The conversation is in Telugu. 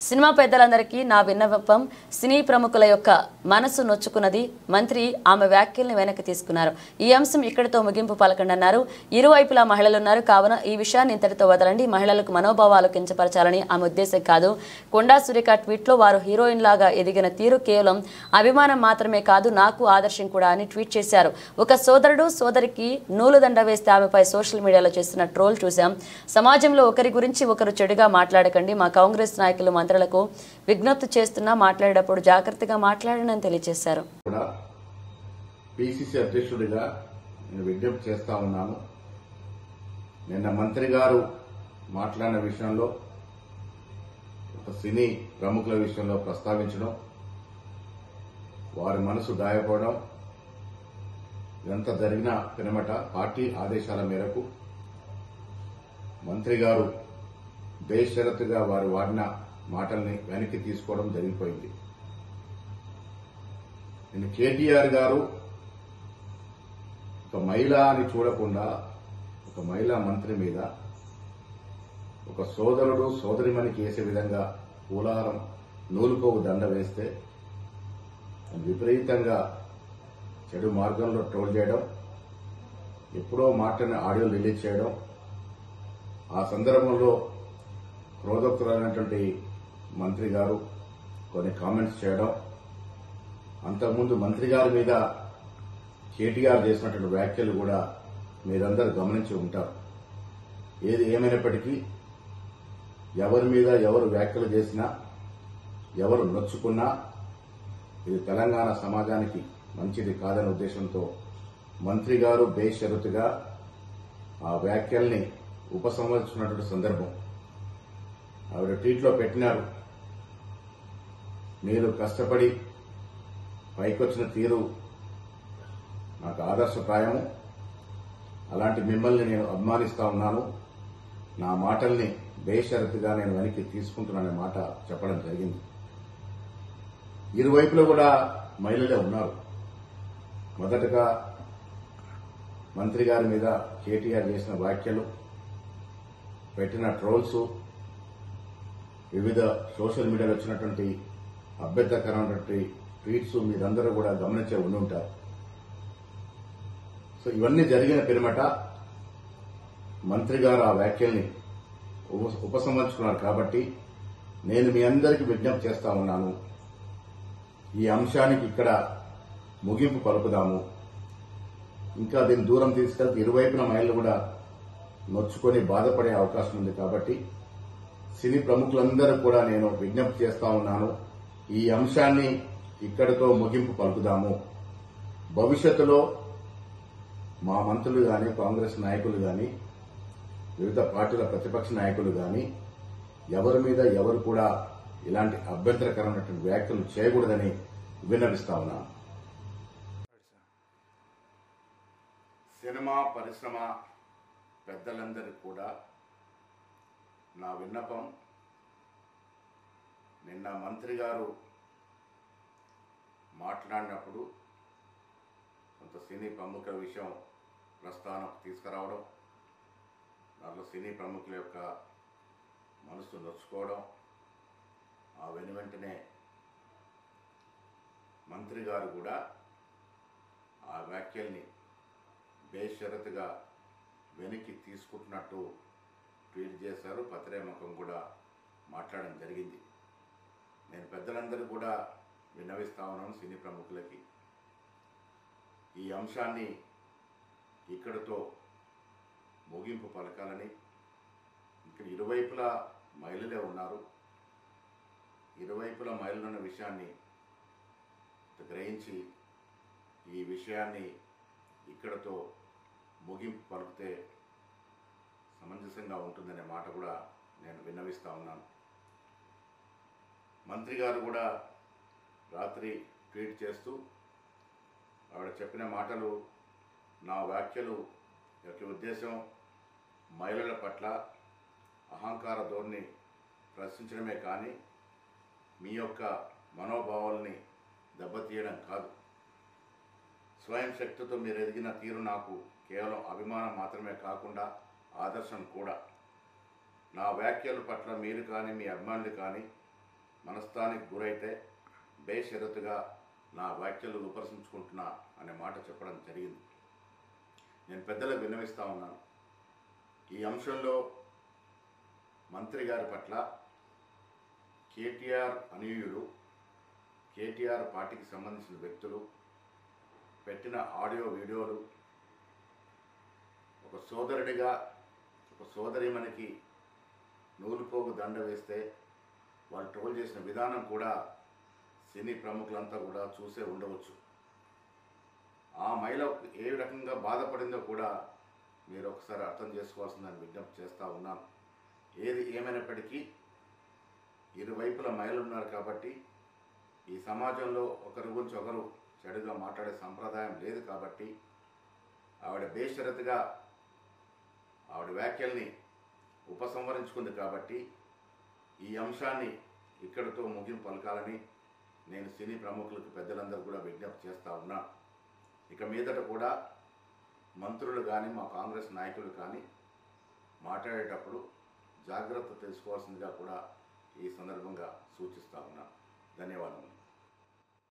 సినిమా పెద్దలందరికీ నా విన్నపం సినీ ప్రముఖుల యొక్క మనసు నొచ్చుకున్నది మంత్రి ఆమె వ్యాఖ్యల్ని వెనక్కి తీసుకున్నారు. ఈ అంశం ఇక్కడితో ముగింపు పలకండన్నారు. ఇరువైపులా మహిళలు ఉన్నారు కావున ఈ విషయాన్ని ఇంతటితో వదలండి. మహిళలకు మనోభావాలు కించపరచాలని ఆమె ఉద్దేశం కాదు. కొండా సురేఖ ట్వీట్లో వారు హీరోయిన్ లాగా ఎదిగిన తీరు కేవలం అభిమానం మాత్రమే కాదు నాకు ఆదర్శం కూడా అని ట్వీట్ చేశారు. ఒక సోదరుడు సోదరికి నూలుదండ వేస్తే ఆమెపై సోషల్ మీడియాలో చేస్తున్న ట్రోల్ చూశాం. సమాజంలో ఒకరి గురించి ఒకరు చెడుగా మాట్లాడకండి. మా కాంగ్రెస్ నాయకులు మంత్రులకు విజ్ఞప్తి చేస్తున్నా మాట్లాడేటప్పుడు జాగ్రత్తగా మాట్లాడనని తెలియజేశారు. పిసిసి అధ్యక్షుడిగా నేను విజ్ఞప్తి చేస్తా ఉన్నాను. నిన్న మంత్రి గారు మాట్లాడిన విషయంలో ఒక సినీ ప్రముఖుల విషయంలో ప్రస్తావించడం, వారి మనసు గాయపడడం ఇదంతా జరిగిన పినమట పార్టీ ఆదేశాల మేరకు మంత్రి గారు బేషరతుగా వారు వాడిన మాటల్ని వెనక్కి తీసుకోవడం జరిగిపోయింది. నేను కేటీఆర్ గారు ఒక మహిళ అని చూడకుండా ఒక మహిళా మంత్రి మీద ఒక సోదరుడు సోదరిమణికి వేసే విధంగా పూలారం నూలుకోవు దండ వేస్తే విపరీతంగా చెడు మార్గంలో ట్రోల్ చేయడం, ఎప్పుడో మాటని ఆడియో రిలీజ్ చేయడం, ఆ సందర్భంలో క్రోధోక్తులైనటువంటి మంత్రి గారు కొన్ని కామెంట్స్ చేయడం, అంతకుముందు మంత్రి గారి మీద కేటీఆర్ చేసినటువంటి వ్యాఖ్యలు కూడా మీరందరూ గమనించి ఉంటారు. ఏది ఏమైనప్పటికీ ఎవరి మీద ఎవరు వ్యాఖ్యలు చేసినా ఎవరు నొచ్చుకున్నా ఇది తెలంగాణ సమాజానికి మంచిది కాదనే ఉద్దేశంతో మంత్రి గారు బేషరతుగా ఆ వ్యాఖ్యల్ని ఉపసంహరించుకున్నటువంటి సందర్భం ఆవిడ ట్వీట్లో పెట్టినారు. మీరు కష్టపడి పైకొచ్చిన తీరు నాకు ఆదర్శప్రాయము, అలాంటి మిమ్మల్ని నేను అభిమానిస్తా ఉన్నాను, నా మాటల్ని బేషరతుగా నేను వెనక్కి తీసుకుంటున్నాననే మాట చెప్పడం జరిగింది. ఇరువైపులో కూడా మహిళలే ఉన్నారు. మొదటగా మంత్రి గారి మీద కేటీఆర్ చేసిన వ్యాఖ్యలు, పెట్టిన ట్రోల్స్, వివిధ సోషల్ మీడియాలో వచ్చినటువంటి అభ్యంతరకరమైనటువంటి ట్వీట్స్ మీరందరూ కూడా గమనించే ఉండి ఉంటారు. సో ఇవన్నీ జరిగిన పిరమట మంత్రి గారు ఆ వ్యాఖ్యల్ని ఉపసంహరించుకున్నారు. కాబట్టి నేను మీ అందరికీ విజ్ఞప్తి చేస్తా ఉన్నాను, ఈ అంశానికి ఇక్కడ ముగింపు పలుకుదాము. ఇంకా దీన్ని దూరం తీసుకెళ్తే ఇరువైపున మహిళలు కూడా నొచ్చుకొని బాధపడే అవకాశం ఉంది. కాబట్టి సినీ ప్రముఖులందరూ కూడా నేను విజ్ఞప్తి చేస్తా ఉన్నాను, ఈ అంశాన్ని ఇక్కడితో ముగింపు పలుకుదాము. భవిష్యత్తులో మా మంత్రులు గాని, కాంగ్రెస్ నాయకులు గాని, వివిధ పార్టీల ప్రతిపక్ష నాయకులు గాని ఎవరి మీద ఎవరు కూడా ఇలాంటి అభ్యంతరకరమైనటువంటి వ్యాఖ్యలు చేయకూడదని విన్నవిస్తా ఉన్నాను. సినిమా పరిశ్రమ పెద్దలందరికీ కూడా నా విన్నపం, నిన్న మంత్రి గారు మాట్లాడినప్పుడు కొంత సినీ ప్రముఖుల విషయం ప్రస్తావనకు తీసుకురావడం, దాంట్లో సినీ ప్రముఖుల యొక్క మనసు నొచ్చుకోవడం, ఆ వెనువెంటనే మంత్రి గారు కూడా ఆ వ్యాఖ్యల్ని బేషరతుగా వెనక్కి తీసుకుంటున్నట్టు ట్వీట్ చేశారు. పత్రేముఖం కూడా మాట్లాడడం జరిగింది. నేను పెద్దలందరూ కూడా విన్నవిస్తా ఉన్నాను సినీ ప్రముఖులకి, ఈ అంశాన్ని ఇక్కడితో ముగింపు పలకాలని. ఇక్కడ ఇరువైపులా మహిళలే ఉన్నారు. ఇరువైపులా మహిళలు ఉన్న విషయాన్ని గ్రహించి ఈ విషయాన్ని ఇక్కడితో ముగింపు పలికితే సమంజసంగా ఉంటుందనే మాట కూడా నేను విన్నవిస్తా ఉన్నాను. మంత్రి గారు కూడా రాత్రి ట్వీట్ చేస్తూ ఆవిడ చెప్పిన మాటలు, నా వ్యాఖ్యలు యొక్క ఉద్దేశం మహిళల పట్ల అహంకార ధోరణి ప్రశ్నించడమే కానీ మీ యొక్క మనోభావాల్ని దెబ్బతీయడం కాదు. స్వయం శక్తితో మీరు ఎదిగిన తీరు నాకు కేవలం అభిమానం మాత్రమే కాకుండా ఆదర్శం కూడా. నా వ్యాఖ్యల పట్ల మీరు కానీ మీ అభిమానులు కానీ మనస్థానికి గురైతే బేషరతుగా నా వ్యాఖ్యలు ఉపసంచుకుంటున్నా అనే మాట చెప్పడం జరిగింది. నేను పెద్దలకు విన్నవిస్తూ ఉన్నాను. ఈ అంశంలో మంత్రి గారి పట్ల కేటీఆర్ అనుయూయులు, కేటీఆర్ పార్టీకి సంబంధించిన వ్యక్తులు పెట్టిన ఆడియో వీడియోలు, ఒక సోదరుడిగా ఒక సోదరిమణికి నూలుపోగు దండ వేస్తే వాళ్ళు ట్రోల్ చేసిన విధానం కూడా సినీ ప్రముఖులంతా కూడా చూసే ఉండవచ్చు. ఆ మహిళ ఏ రకంగా బాధపడిందో కూడా మీరు ఒకసారి అర్థం చేసుకోవాల్సిందని విజ్ఞప్తి చేస్తూ ఉన్నాను. ఏది ఏమైనప్పటికీ ఇరువైపుల మహిళలు ఉన్నారు కాబట్టి ఈ సమాజంలో ఒకరి గురించి ఒకరు చెడుగా మాట్లాడే సంప్రదాయం లేదు కాబట్టి ఆవిడ బేషరతుగా ఆవిడ వ్యాఖ్యల్ని ఉపసంహరించుకుంది కాబట్టి ఈ అంశాన్ని ఇక్కడితో ముగింపు పలకాలని నేను సినీ ప్రముఖులకు పెద్దలందరూ కూడా విజ్ఞప్తి చేస్తూ ఉన్నా. ఇక మీదట కూడా మంత్రులు కానీ మా కాంగ్రెస్ నాయకులు కానీ మాట్లాడేటప్పుడు జాగ్రత్త తెలుసుకోవాల్సిందిగా కూడా ఈ సందర్భంగా సూచిస్తూ ఉన్నా. ధన్యవాదములు.